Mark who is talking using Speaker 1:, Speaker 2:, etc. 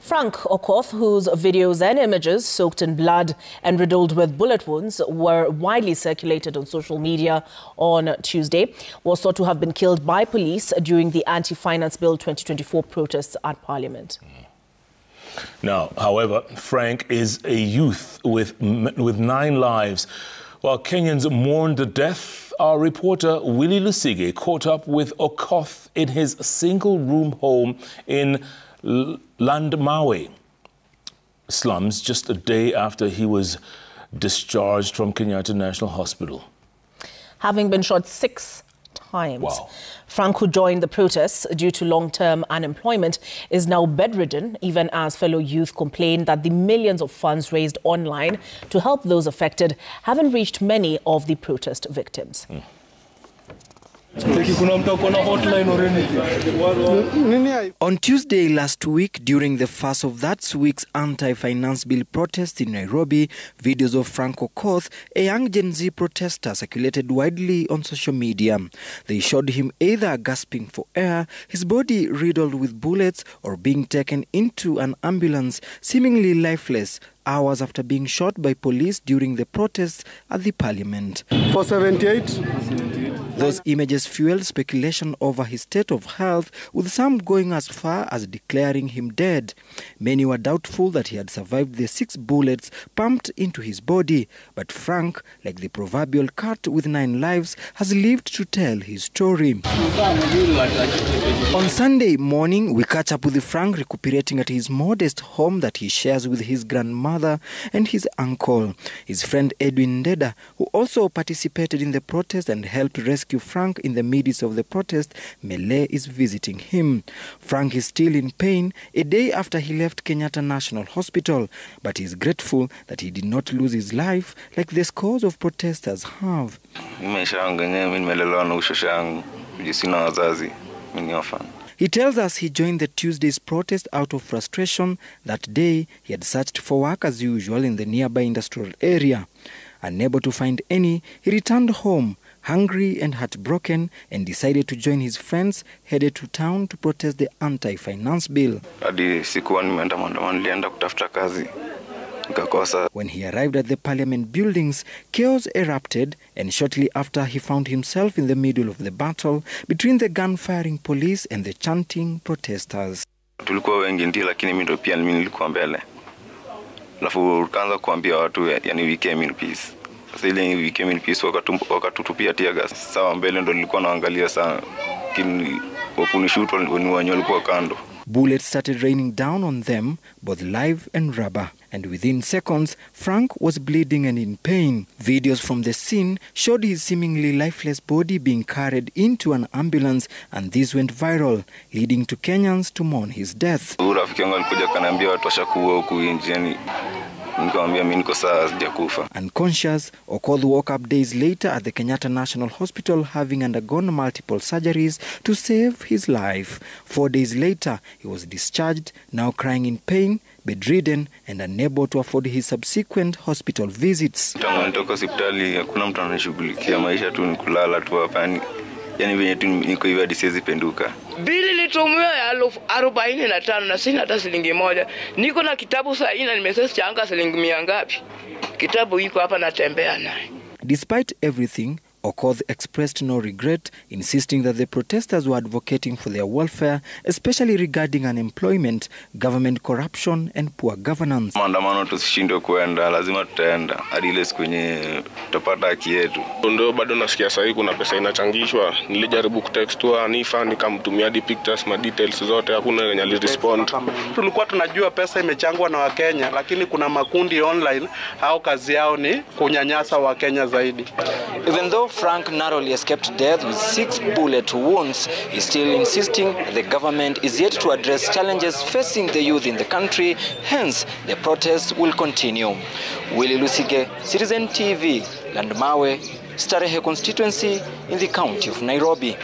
Speaker 1: Frank Okoth, whose videos and images soaked in blood and riddled with bullet wounds were widely circulated on social media on Tuesday, was thought to have been killed by police during the Anti-Finance Bill 2024 protests at Parliament.
Speaker 2: Now, however, Frank is a youth with 9 lives. While Kenyans mourned the death, our reporter Willie Lusige caught up with Okoth in his single-room home in Landmawe slums just a day after he was discharged from Kenyatta National Hospital. Having been shot 6 times. Wow. Frank, who joined the protests due to long-term unemployment, is now bedridden, even as fellow youth complain that the millions of funds raised online to help those affected haven't reached many of the protest victims.
Speaker 3: On Tuesday last week, during the first of that week's anti-finance bill protest in Nairobi, videos of Frank Okoth, a young Gen Z protester, circulated widely on social media. They showed him either gasping for air, his body riddled with bullets, or being taken into an ambulance, seemingly lifeless, hours after being shot by police during the protests at the Parliament.
Speaker 4: For 78?
Speaker 3: Those images fueled speculation over his state of health, with some going as far as declaring him dead. Many were doubtful that he had survived the 6 bullets pumped into his body. But Frank, like the proverbial cat with 9 lives, has lived to tell his story. On Sunday morning, we catch up with Frank recuperating at his modest home that he shares with his grandmother and his uncle. His friend Edwin Ndeda, who also participated in the protest and helped rescue Frank in the midst of the protest, Mele, is visiting him. Frank is still in pain a day after he left Kenyatta National Hospital, but he is grateful that he did not lose his life like the scores of protesters have. He tells us he joined the Tuesday's protest out of frustration. That day, he had searched for work as usual in the nearby industrial area. Unable to find any, he returned home, hungry and heartbroken, and decided to join his friends headed to town to protest the anti-finance bill. When he arrived at the Parliament buildings, chaos erupted, and shortly after he found himself in the middle of the battle between the gun-firing police and the chanting protesters.
Speaker 5: We came in peace. We came in peace, wakatutupia tear gas. Sawa mbele ndo nilikuwa naangalia sana. Wakunishoot walikuwa kando.
Speaker 3: Bullets started raining down on them, both live and rubber. And within seconds, Frank was bleeding and in pain. Videos from the scene showed his seemingly lifeless body being carried into an ambulance, and this went viral, leading to Kenyans to mourn his death. Unconscious, Okoth woke up days later at the Kenyatta National Hospital, having undergone multiple surgeries to save his life. 4 days later, he was discharged, now crying in pain, bedridden, and unable to afford his subsequent hospital visits.
Speaker 6: Bili litumia ya 45 na sina hata shilingi moja. Niko na kitabu saa hii na nimesema changa shilingi 100 ngapi. Kitabu iko hapa natembea naye.
Speaker 3: Despite everything, Okoth expressed no regret, insisting that the protesters were advocating for their welfare, especially regarding unemployment, government corruption and poor governance.
Speaker 5: Maandamano tusishindwe kuenda, lazima tutaenda hadi ile siku yenye tutapata haki yetu.
Speaker 7: Ndio bado nasikia sasa kuna pesa inachangishwa. Nilijaribu kutextua Hanifa, nikamtumia di pictures ma details zote, hakuna yenye alirespond.
Speaker 4: Tulikuwa tunajua pesa imechangwa na Wakenya, lakini kuna makundi online hao kazi yao ni kunyanyasa Wakenya zaidi.
Speaker 3: Even though Frank narrowly escaped death with 6 bullet wounds, he is still insisting the government is yet to address challenges facing the youth in the country. Hence, the protests will continue. Willie Lusige, Citizen TV, Landmawe, Starehe constituency in the county of Nairobi.